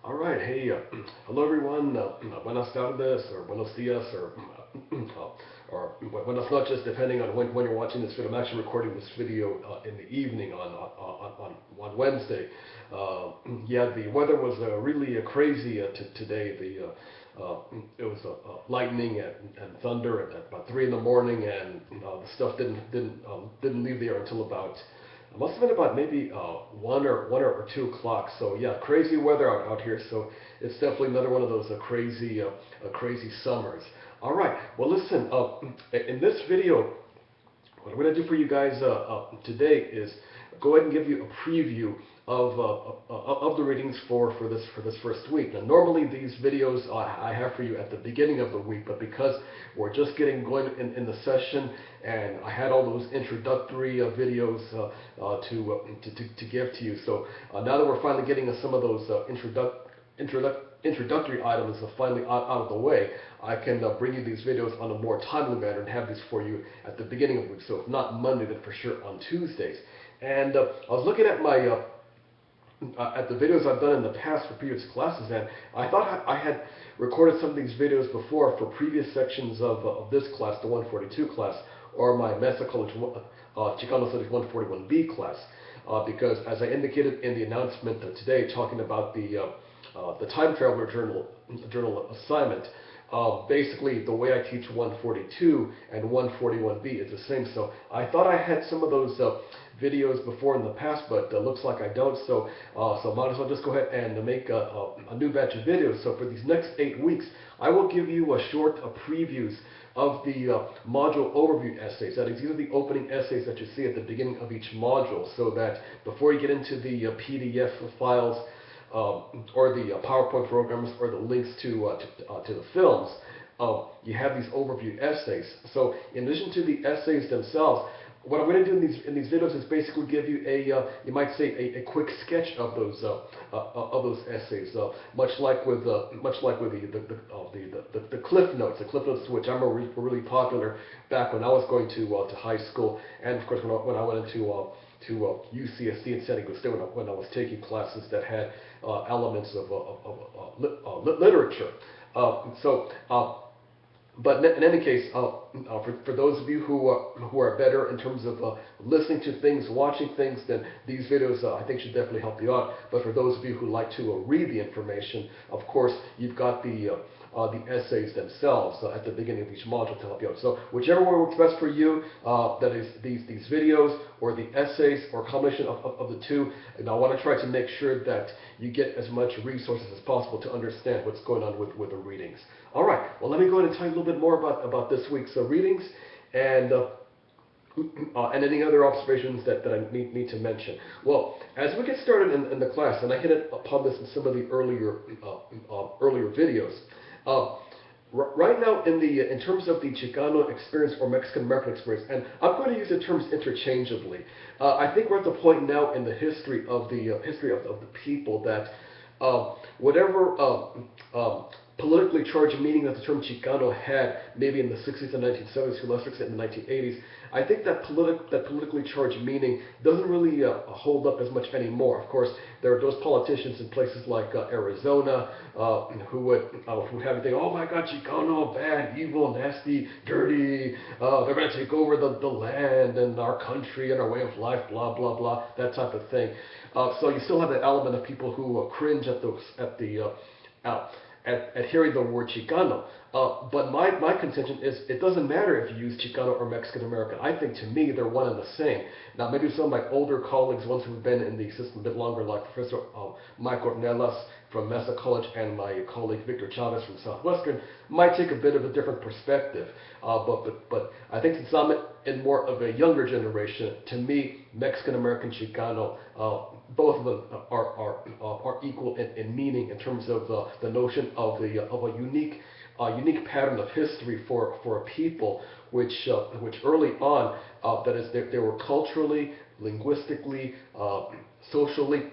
All right, hey, hello everyone. Buenas tardes, or buenos dias, or buenas noches, depending on when you're watching this video. I'm actually recording this video in the evening on Wednesday. Yeah, the weather was really crazy today. It was lightning and thunder at about 3 in the morning, and the stuff didn't leave there until about it must have been about maybe 1 or 2 o'clock. So yeah, crazy weather out here. So it's definitely another one of those crazy summers. All right. Well, listen. In this video, what I'm going to do for you guys today is go ahead and give you a preview of the readings for this first week. Now, normally these videos I have for you at the beginning of the week, but because we're just getting going in the session, and I had all those introductory videos to give to you. So now that we're finally getting some of those introductory items are finally out of the way, I can bring you these videos on a more timely manner and have these for you at the beginning of the week. So if not Monday, then for sure on Tuesdays. And I was looking at my at the videos I've done in the past for previous classes, and I thought I had recorded some of these videos before for previous sections of this class, the 142 class, or my Mesa College Chicano Studies 141B class, because as I indicated in the announcement today, talking about the Time Traveler journal assignment, basically the way I teach 142 and 141B is the same. So I thought I had some of those videos before in the past, but looks like I don't. So might as well just go ahead and make a new batch of videos. So for these next 8 weeks, I will give you a short previews of the module overview essays. That is, these are the opening essays that you see at the beginning of each module, so that before you get into the PDF files, or the PowerPoint programs, or the links to the films, you have these overview essays. So in addition to the essays themselves, what I'm going to do in these videos is basically give you you might say a quick sketch of those essays, much like with the cliff notes. The cliff notes, which I remember were really popular back when I was going to high school, and of course when I went into UCSD in San Diego State, when I was taking classes that had elements of literature. So. But in any case, for those of you who are better in terms of listening to things, watching things, then these videos I think should definitely help you out. But for those of you who like to read the information, of course, you've got the essays themselves at the beginning of each module to help you out. So whichever one works best for you, that is these videos or the essays or a combination of the two, and I want to try to make sure that you get as much resources as possible to understand what's going on with the readings. All right, well, let me go ahead and tell you a little bit more about this week's readings, and any other observations that I need to mention. Well, as we get started in the class, and I hit upon this in some of the earlier videos, right now in terms of the Chicano experience or Mexican American experience, and I'm going to use the terms interchangeably. I think we're at the point now in the history of the people that whatever politically charged meaning that the term Chicano had, maybe in the 60s and 1970s, to a lesser extent in the 1980s, I think that politically charged meaning doesn't really hold up as much anymore. Of course, there are those politicians in places like Arizona who would have you think, oh my God, Chicano, bad, evil, nasty, dirty, they're going to take over the land and our country and our way of life, blah, blah, blah, that type of thing. So you still have that element of people who cringe at hearing the word Chicano. But my contention is it doesn't matter if you use Chicano or Mexican American. I think to me they're one and the same. Now maybe some of my older colleagues, ones who've been in the system a bit longer, like Professor Mike Ornelas from Mesa College and my colleague Victor Chavez from Southwestern, might take a bit of a different perspective. But I think since I'm in more of a younger generation, to me, Mexican American Chicano, both of them are equal in meaning in terms of the notion of a unique pattern of history for a people which early on, that is, they were culturally, linguistically, socially,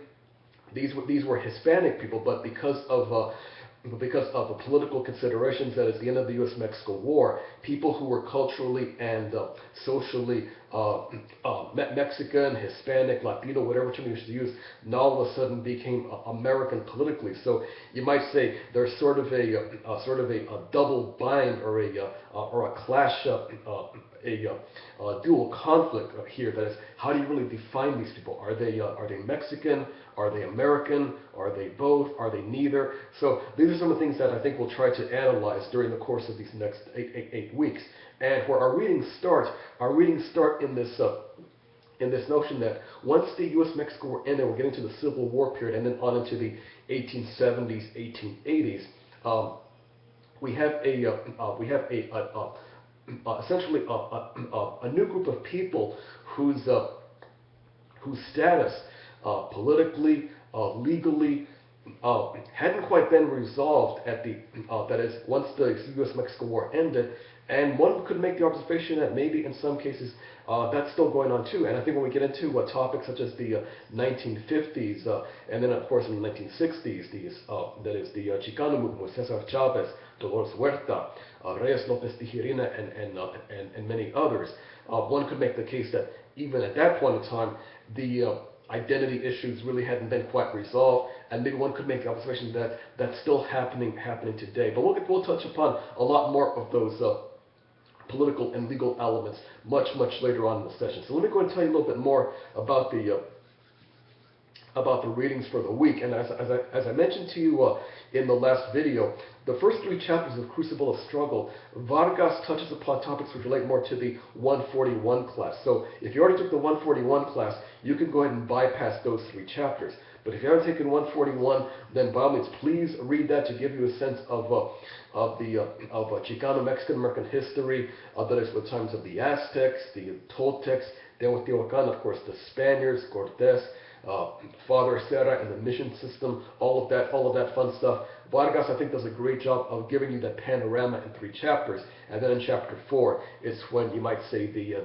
these were Hispanic people, but because of the political considerations, that is the end of the U.S.-Mexico War, people who were culturally and socially Mexican, Hispanic, Latino, whatever term you used to use, now all of a sudden became American politically. So you might say there's sort of a double bind or a clash, a dual conflict here. That is, how do you really define these people? Are they Mexican? Are they American? Are they both? Are they neither? So these are some of the things that I think we'll try to analyze during the course of these next eight weeks. And where our readings start in this notion that once the U.S.-Mexico War ended, we're getting to the Civil War period, and then on into the 1870s, 1880s. We have essentially a new group of people whose status politically, legally, hadn't quite been resolved that is, once the U.S.-Mexico War ended, and one could make the observation that maybe in some cases that's still going on too. And I think when we get into topics such as the 1950s, and then of course in the 1960s, that is the Chicano movement with Cesar Chavez, Dolores Huerta, Reyes Lopez Tijerina, and many others, one could make the case that even at that point in time, the identity issues really hadn't been quite resolved, and maybe one could make the observation that that's still happening today. But we'll touch upon a lot more of those political and legal elements much later on in the session. So let me go and tell you a little bit more about the readings for the week. And as I mentioned to you in the last video, the first three chapters of Crucible of Struggle, Vargas touches upon topics which relate more to the 141 class. So if you already took the 141 class, you can go ahead and bypass those three chapters. But if you haven't taken 141, then by all means, please read that to give you a sense of Chicano Mexican American history. That is the times of the Aztecs, the Toltecs, Teotihuacan, of course, the Spaniards, Cortes, Father Serra and the mission system, all of that fun stuff. Vargas, I think, does a great job of giving you that panorama in three chapters, and then in chapter 4, it's when you might say the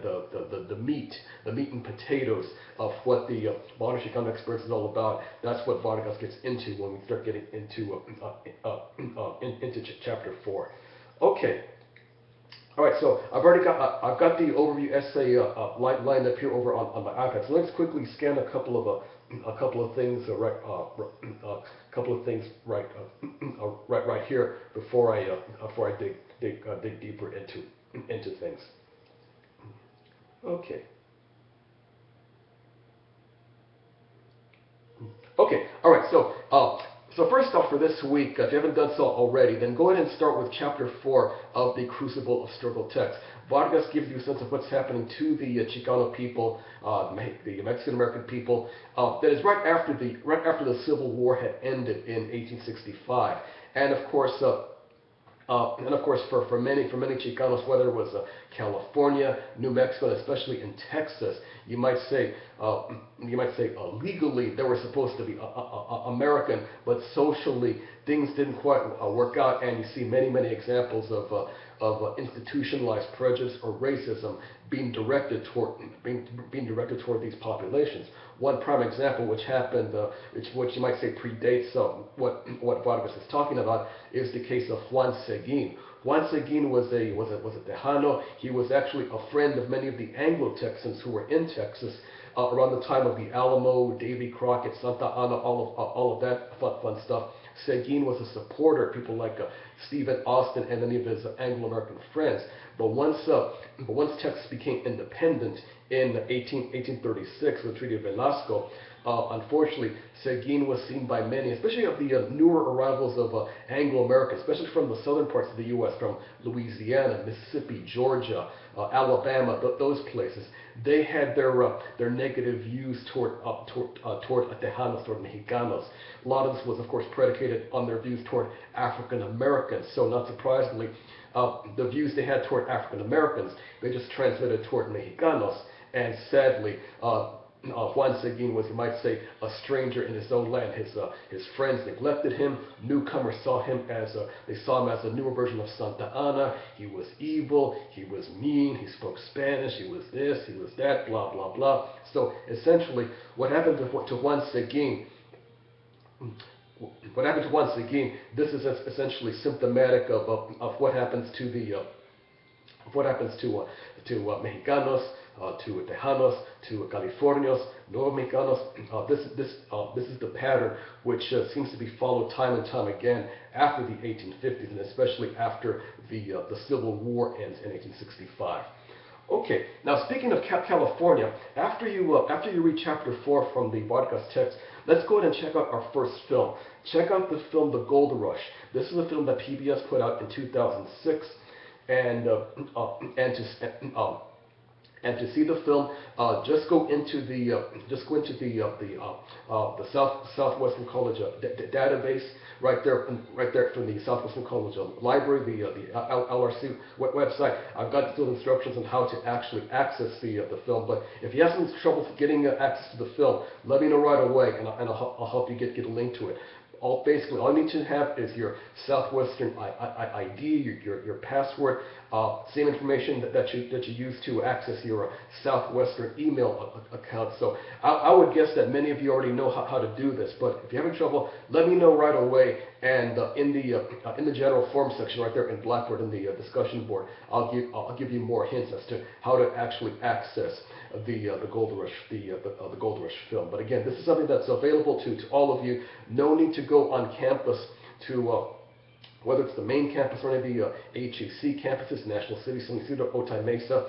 meat and potatoes of what the modern Chicano experience is all about. That's what Vargas gets into when we start getting into chapter 4. Okay. All right, so I've got the overview essay lined up here over on my iPad. So let's quickly scan a couple of things right here before I dig deeper into things. Okay. Okay. All right. So first off, for this week, if you haven't done so already, then go ahead and start with chapter 4 of the Crucible of Struggle text. Vargas gives you a sense of what's happening to the Chicano people, the Mexican-American people. That is right after the Civil War had ended in 1865, and of course, for many Chicanos, whether it was California, New Mexico, and especially in Texas, you might say legally they were supposed to be American, but socially things didn't quite work out, and you see many examples of institutionalized prejudice or racism being directed toward these populations. One prime example, which happened, which you might say predates what Vargas is talking about, is the case of Juan Seguin. Juan Seguin was a Tejano. He was actually a friend of many of the Anglo-Texans who were in Texas around the time of the Alamo, Davy Crockett, Santa Ana, all of that fun stuff. Seguin was a supporter of people like Stephen Austin and many of his Anglo-American friends. But once Texas became independent in 1836 with the Treaty of Velasco, unfortunately, Seguin was seen by many, especially of the newer arrivals of Anglo-Americans, especially from the southern parts of the U.S., from Louisiana, Mississippi, Georgia, Alabama, those places. They had their negative views toward Tejanos, toward Mexicanos. A lot of this was, of course, predicated on their views toward African Americans. So, not surprisingly, the views they had toward African Americans, they just translated toward Mexicanos, and sadly, Juan Seguin was, you might say, a stranger in his own land. His friends neglected him. Newcomers saw him as a newer version of Santa Ana. He was evil. He was mean. He spoke Spanish. He was this. He was that. Blah blah blah. So essentially, what happened to Juan Seguin? What happened to Juan Seguin? This is essentially symptomatic of what happens to Mexicanos, to Tejanos, to Californios, Nuevos Mexicanos. This is the pattern which seems to be followed time and time again after the 1850s, and especially after the Civil War ends in 1865. Okay, now speaking of California, after you read chapter 4 from the Vargas text, let's go ahead and check out our first film. Check out the film The Gold Rush. This is a film that PBS put out in 2006, and and to see the film, just go into the Southwestern College database right there from the Southwestern College library, the LRC website. I've got those instructions on how to actually access the film. But if you have some trouble getting access to the film, let me know right away, and I'll help you get a link to it. Basically, all you need to have is your Southwestern ID, your password, same information that you use to access your Southwestern email account. So I would guess that many of you already know how to do this, but if you're having trouble, let me know right away. And in the general form section right there in Blackboard in the discussion board, I'll give you more hints as to how to actually access the Gold Rush the Gold Rush film. But again, this is something that's available to all of you. No need to go on campus to whether it's the main campus or any of the HEC campuses, National City, San Isidro, Otay Mesa.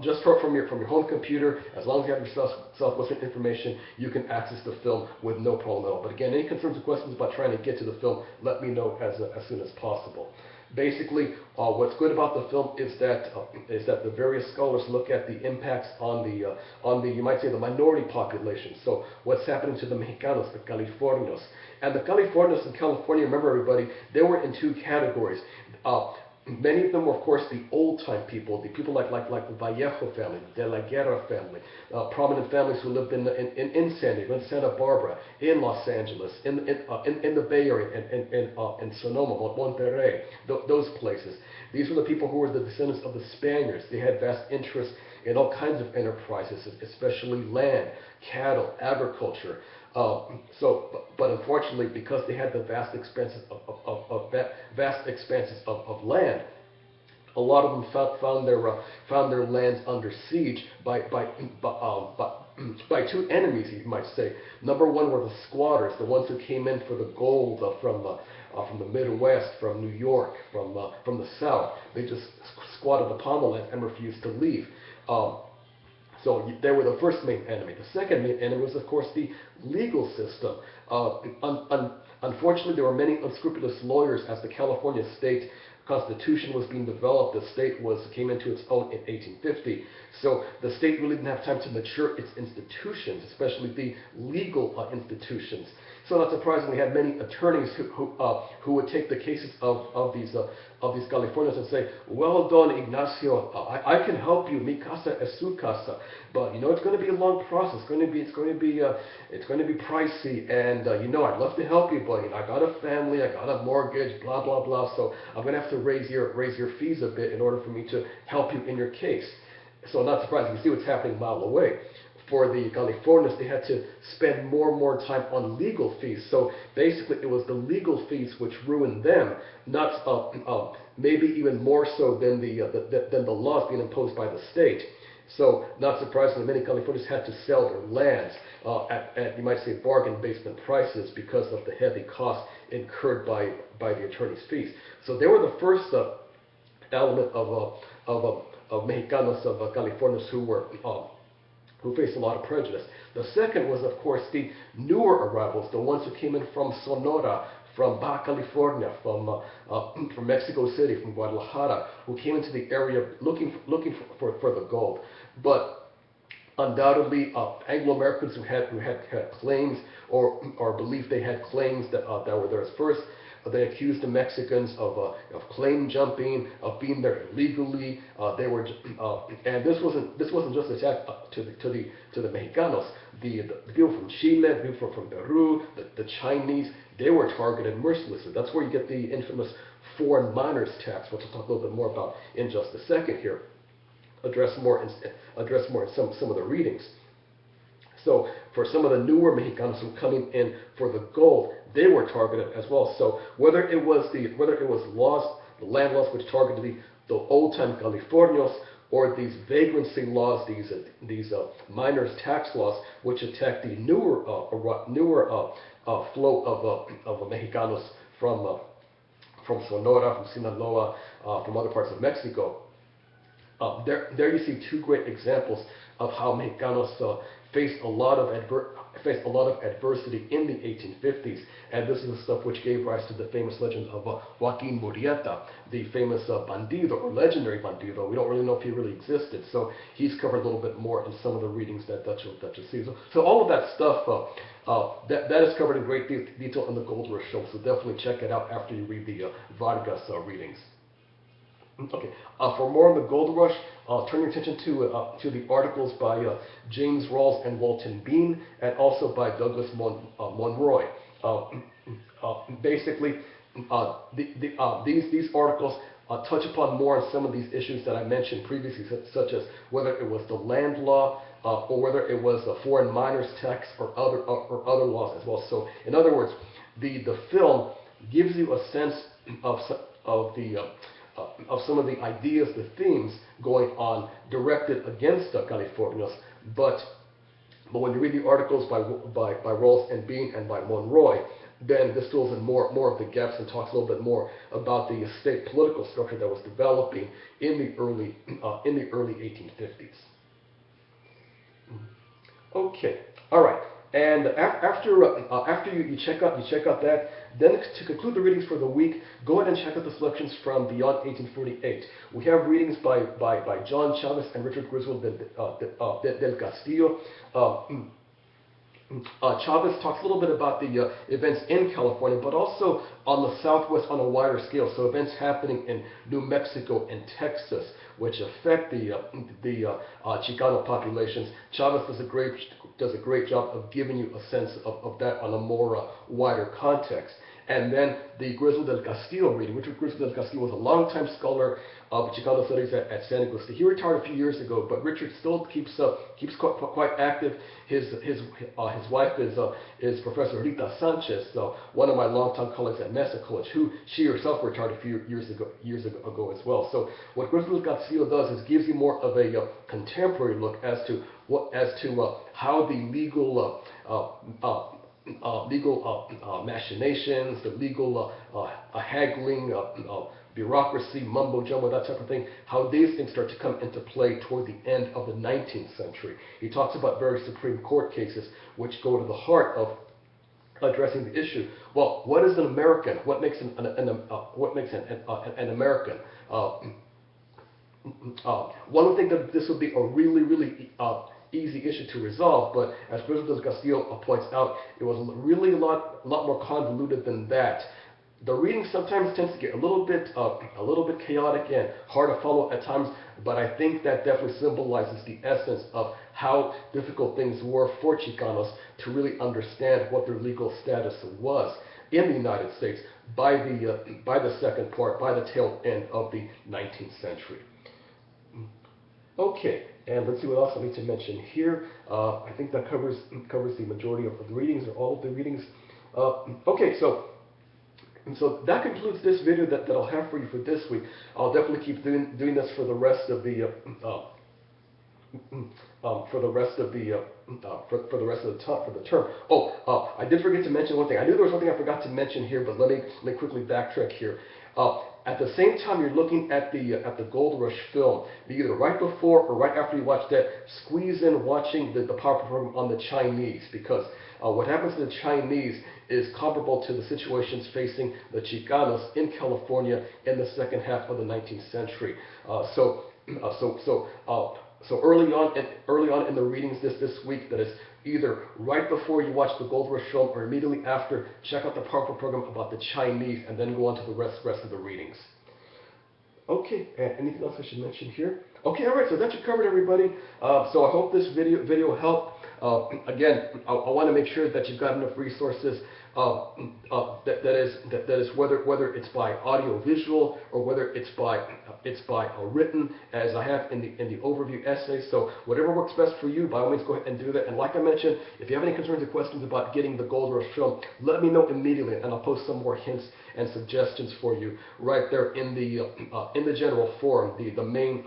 Just from your home computer, as long as you have your Southwestern information, you can access the film with no problem at all. But again, any concerns or questions about trying to get to the film, let me know as soon as possible. Basically, what's good about the film is that the various scholars look at the impacts on the you might say the minority population. So what's happening to the Mexicanos, the Californios, and the Californios in California. Remember, everybody, they were in two categories. Many of them were, of course, the old-time people, the people like the Vallejo family, the De La Guerra family, prominent families who lived in San Diego, in Santa Barbara, in Los Angeles, in the Bay Area, in Sonoma, Monterrey, those places. These were the people who were the descendants of the Spaniards. They had vast interest in all kinds of enterprises, especially land, cattle, agriculture. But unfortunately, because they had the vast expanses of land, a lot of them found their lands under siege by two enemies, you might say. Number one were the squatters, the ones who came in for the gold from the Midwest, from New York, from the South. They just squatted upon the land and refused to leave. So they were the first main enemy. The second main enemy was, of course, the legal system. Unfortunately, there were many unscrupulous lawyers as the California state constitution was being developed. The state came into its own in 1850. So the state really didn't have time to mature its institutions, especially the legal institutions. So not surprisingly, we had many attorneys who would take the cases of these Californians and say, "Well done, Ignacio, I can help you. Mi casa es su casa, but you know it's going to be a long process. It's going to be pricey, and I'd love to help you, but I got a family, I got a mortgage, blah blah blah. So I'm going to have to raise your fees a bit in order for me to help you in your case." So not surprising, you see what's happening a mile away. For the Californians, they had to spend more and more time on legal fees. So basically, it was the legal fees which ruined them, not maybe even more so than the laws being imposed by the state. So not surprisingly, many Californians had to sell their lands at you might say bargain basement prices because of the heavy costs incurred by the attorney's fees. So they were the first element of Mexicanos, of Californians who faced a lot of prejudice. The second was, of course, the newer arrivals, the ones who came in from Sonora, from Baja California, from Mexico City, from Guadalajara, who came into the area looking for the gold. But undoubtedly, Anglo-Americans who had claims or believed they had claims that were theirs first, they accused the Mexicans of claim jumping, of being there illegally. And this wasn't just attack to the Mexicanos. The people from Chile, the people from Peru, the Chinese, they were targeted mercilessly. That's where you get the infamous foreign miners tax, which I'll talk a little bit more about in just a second here. Address more in some of the readings. So for some of the newer Mexicanos who were coming in for the gold, they were targeted as well. So whether it was the land laws which targeted the old-time Californios, or these vagrancy laws, these minors tax laws, which attack the newer flow of Mexicanos from Sonora, from Sinaloa, from other parts of Mexico. There you see two great examples of how Mexicanos faced a lot of adversity in the 1850s, and this is the stuff which gave rise to the famous legend of Joaquin Murrieta, the famous bandido, or legendary bandido. We don't really know if he really existed, so he's covered a little bit more in some of the readings that you'll see. So all of that stuff, that is covered in great detail in the Gold Rush show, so definitely check it out after you read the Vargas readings. Okay, for more on the Gold Rush, turn your attention to the articles by James Rawls and Walton Bean, and also by Douglas Monroy. Basically, these articles touch upon more on some of these issues that I mentioned previously, such as whether it was the land law, or whether it was the foreign miners tax, or other laws as well. So, in other words, the film gives you a sense of some of the ideas, the themes going on directed against Californios, but when you read the articles by Rawls and Bean and by Monroy, then this fills in more of the gaps and talks a little bit more about the state political structure that was developing in the early 1850s. Okay, all right. And after you check out that, then to conclude the readings for the week, go ahead and check out the selections from Beyond 1848. We have readings by John Chavez and Richard Griswold del Castillo. Chavez talks a little bit about the events in California, but also on the Southwest on a wider scale. So events happening in New Mexico and Texas, which affect the Chicano populations. Chavez does a great job of giving you a sense of that on a more wider context. And then the Griswold del Castillo reading. Richard Griswold del Castillo was a longtime scholar of Chicano studies at San Agustin. He retired a few years ago, but Richard still keeps quite active. His wife is Professor Rita Sanchez, one of my longtime colleagues at Mesa College, who she herself retired a few years ago as well. So what Griswold del Castillo does is gives you more of a contemporary look as to how the legal machinations, the legal haggling, bureaucracy, mumbo jumbo, that type of thing, how these things start to come into play toward the end of the 19th century. He talks about various Supreme Court cases which go to the heart of addressing the issue. Well, what is an American? What makes an American? One would think that this would be a really easy issue to resolve, but as Griswold del Castillo points out, it was really a lot more convoluted than that. The reading sometimes tends to get a little bit chaotic and hard to follow at times, but I think that definitely symbolizes the essence of how difficult things were for Chicanos to really understand what their legal status was in the United States by the second part, by the tail end of the 19th century. Okay, and let's see what else I need to mention here. I think that covers the majority of the readings, or all of the readings. Okay, so that concludes this video that I'll have for you for this week. I'll definitely keep doing this for the rest of the term. Oh, I did forget to mention one thing. I knew there was something I forgot to mention here, but let me quickly backtrack here. At the same time you're looking at the Gold Rush film, either right before or right after you watch that, squeeze in watching the power program on the Chinese, because what happens to the Chinese is comparable to the situations facing the Chicanos in California in the second half of the 19th century. So early on in the readings this week, that is either right before you watch the Gold Rush film or immediately after, check out the powerful program about the Chinese, and then go on to the rest of the readings. Okay, and anything else I should mention here? Okay, all right, so that should cover it, everybody. So I hope this video helped. Again, I want to make sure that you've got enough resources. That is whether it's by audio visual or whether it's by written, as I have in the overview essay. So whatever works best for you, by all means go ahead and do that. And like I mentioned, if you have any concerns or questions about getting the Gold Rush film, let me know immediately, and I'll post some more hints and suggestions for you right there in the general forum, the main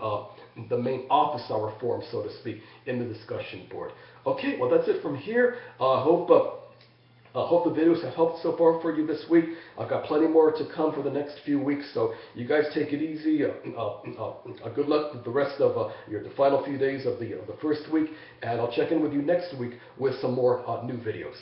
office hour forum, so to speak, in the discussion board. Okay, well that's it from here. Hope the videos have helped so far for you this week. I've got plenty more to come for the next few weeks, so you guys take it easy. Good luck with the rest of the final few days of the first week, and I'll check in with you next week with some more new videos.